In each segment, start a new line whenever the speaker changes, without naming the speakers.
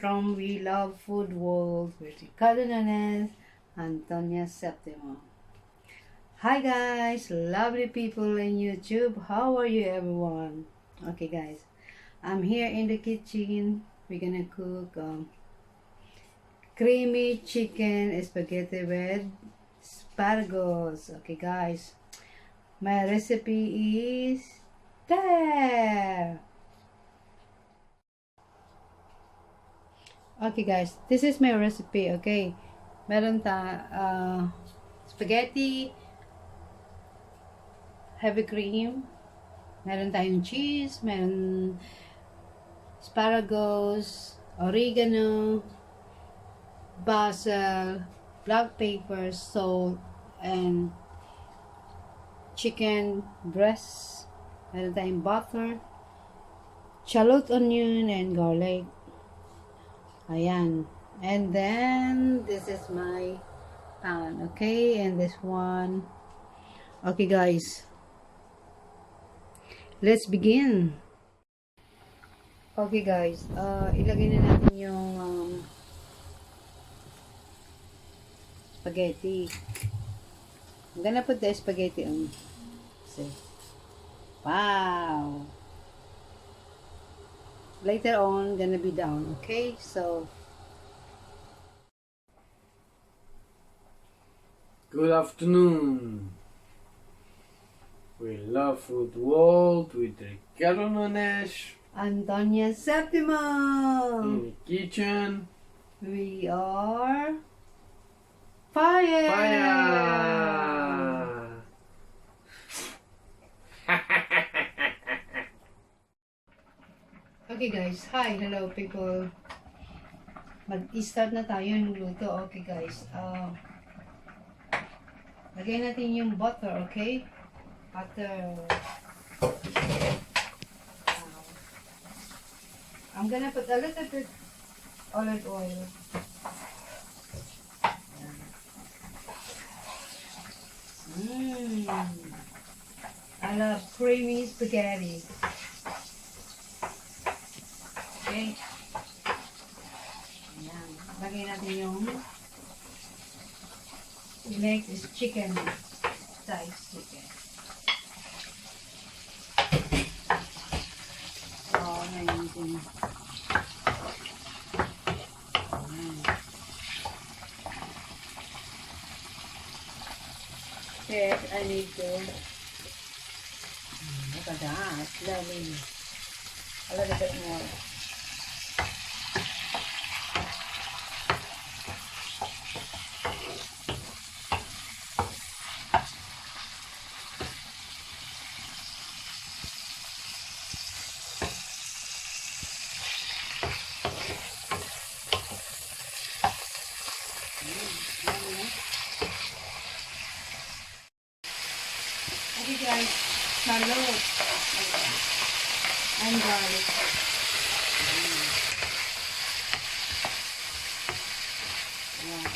from We Love Food World with Ricardo Nunes, Antonia septimo. Hi guys, lovely people in YouTube. How are you everyone? Okay guys, I'm here in the kitchen. We're gonna cook creamy chicken spaghetti with asparagus. Okay guys, my recipe is there. Okay guys, this is my recipe. Okay, meron spaghetti, heavy cream, meron tayong cheese, meron asparagus, oregano, basil, black pepper, salt, and chicken breast. Meron tayong butter, shallot onion, and garlic. Ayan. And then, this is my pan. Okay? And this one. Okay, guys. Let's begin. Okay, guys. Ilagay na natin yung spaghetti. I'm gonna put the spaghetti on. See? Wow! Later on, gonna be down. Okay? So,
good afternoon. We love food world with Ricardo Nunes
Antonia septimo.
in the kitchen.
We are fire.
Fire!
Okay guys, hi, hello people. Mag-start na tayo ng luto. Okay guys, lagay natin yung butter, okay? Butter. I'm gonna put a little bit olive oil. I love creamy spaghetti. Okay. Ayan. Lagay natin yung make this chicken size chicken. So, ngayon din. Okay, I need to look at that. Lovely. A little bit more. Okay guys, shallot and garlic. Yeah.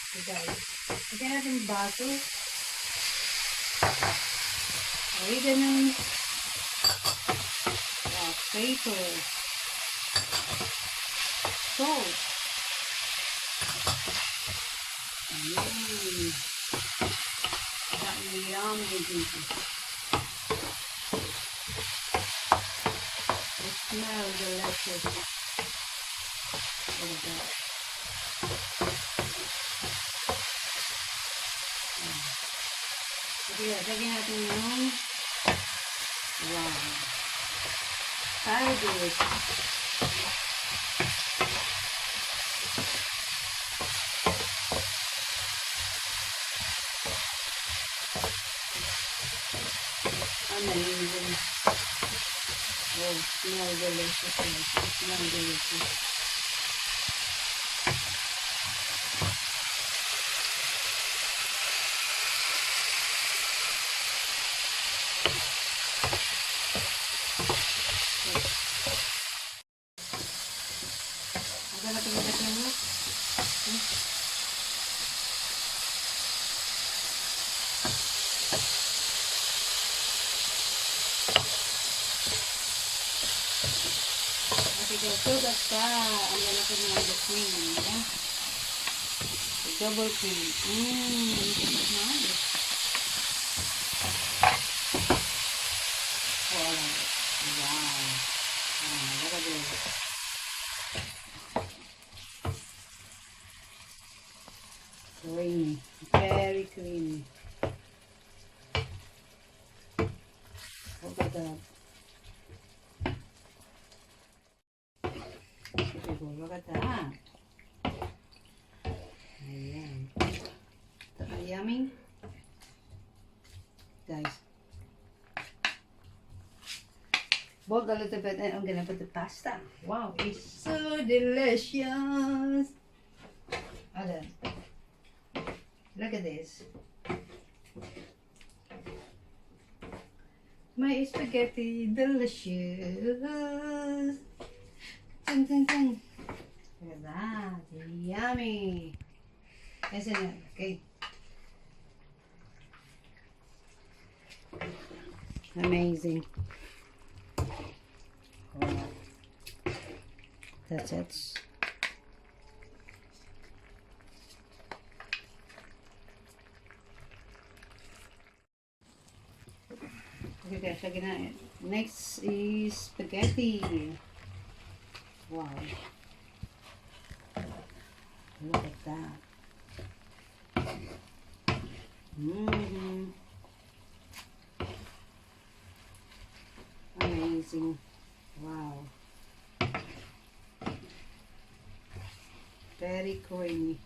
Okay guys, lagyan natin baso, oregano, pepper, salt, that yummy juices. It smells delicious. Look at that. Sige, lagyan natin yung wow. Very good. Amazing. Oh, smell delicious. Smell delicious. Okay, so that's that. I'm gonna put on the cream. Yeah? The double cream. It's nice. Wow. Look at this. Creamy. Very creamy. Look at that. Look at that. Ayan. Yummy. Guys. Boiled a little bit and I'm gonna put the pasta. Wow, it's so delicious. Hold on. Look at this. My spaghetti delicious. Dun, dun, dun. Look at that. Yummy. Isn't it? Okay. Amazing. Wow. That's it. Okay guys, lagyan na. Next is spaghetti. Wow. Look at that. Amazing. Wow. Very creamy.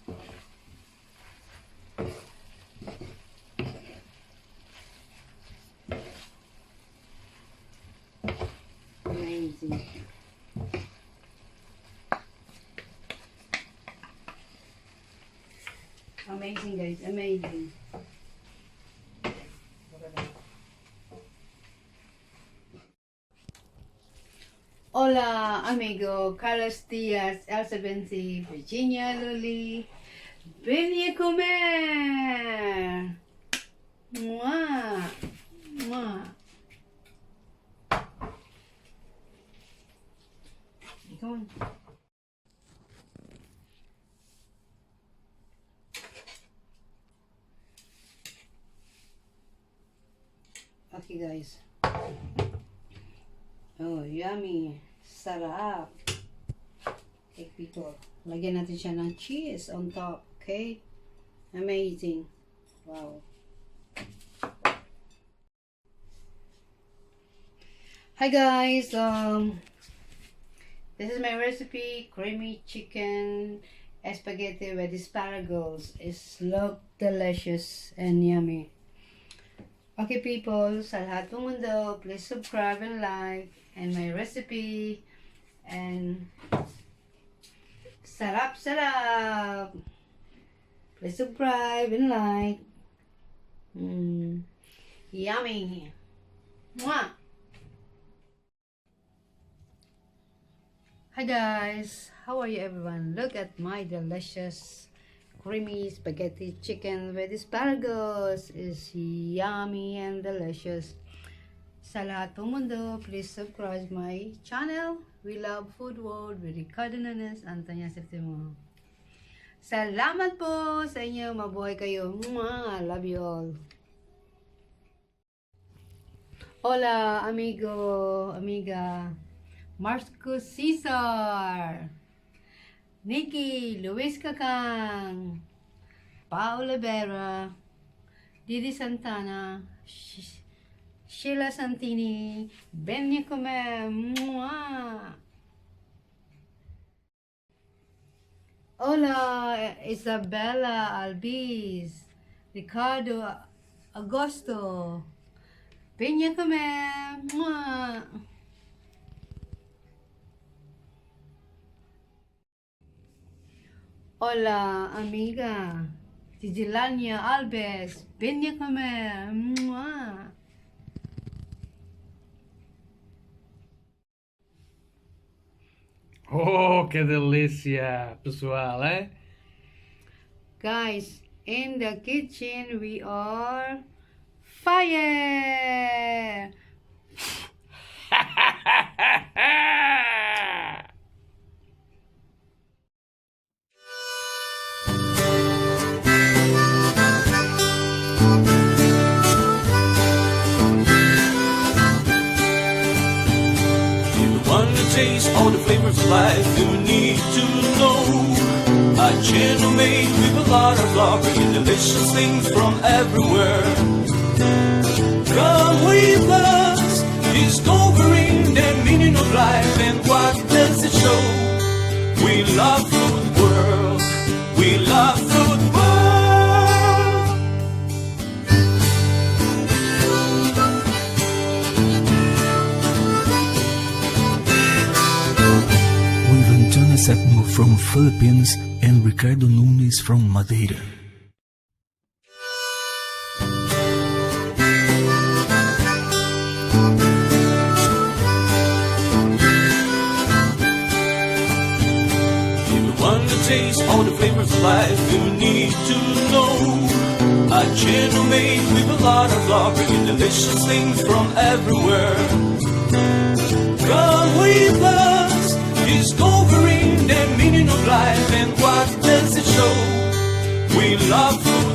Amazing. Amazing guys, amazing. Hola amigo, Carlos Diaz, Elsa Benzi, Virginia Luli. Ven a comer. Mua. Mua. Come on. Okay guys. Oh, yummy. Sarap. Okay, people. Lagyan natin siya ng cheese on top. Okay? Amazing. Wow. Hi guys. This is my recipe. Creamy chicken spaghetti with asparagus. It's look delicious and yummy. Okay people, sa lahat ng mundo, please subscribe and like and my recipe and sarap sarap. Please subscribe and like. Yummy. Mwah. Hi guys, how are you everyone? Look at my delicious creamy spaghetti chicken with asparagus. Is yummy and delicious. Sa lahat ng mundo, please subscribe my channel. We love food world with Ricardo Nunes, Antonia, septimo. Salamat po sa inyo. Mabuhay kayo. Mwah! Love you all. Hola amigo, amiga. Marcos Cesar. Nikki, Luis Kakang, Paula Vera, Didi Santana, Sheila Santini, Benya Come, Mwah! Hola, Isabella Albiz, Ricardo Agosto, Benya Come, Mwah! Hola, amiga. Gigilania Alves. Ven a comer. Mua.
Oh, que delícia, pessoal, eh?
Guys, in the kitchen we are fire.
taste all the flavors of life, you need to know. A channel made with a lot of love, bringing delicious things from everywhere. Come with us, discovering the meaning of life and what does it show. We love food world, we love food world.
With Antonia septimo from Philippines and Ricardo Nunes from Madeira.
Taste all the flavors of life, you need to know. A channel made with a lot of love, bringing delicious things from everywhere. Come with us, discovering the meaning of life and what does it show. We love food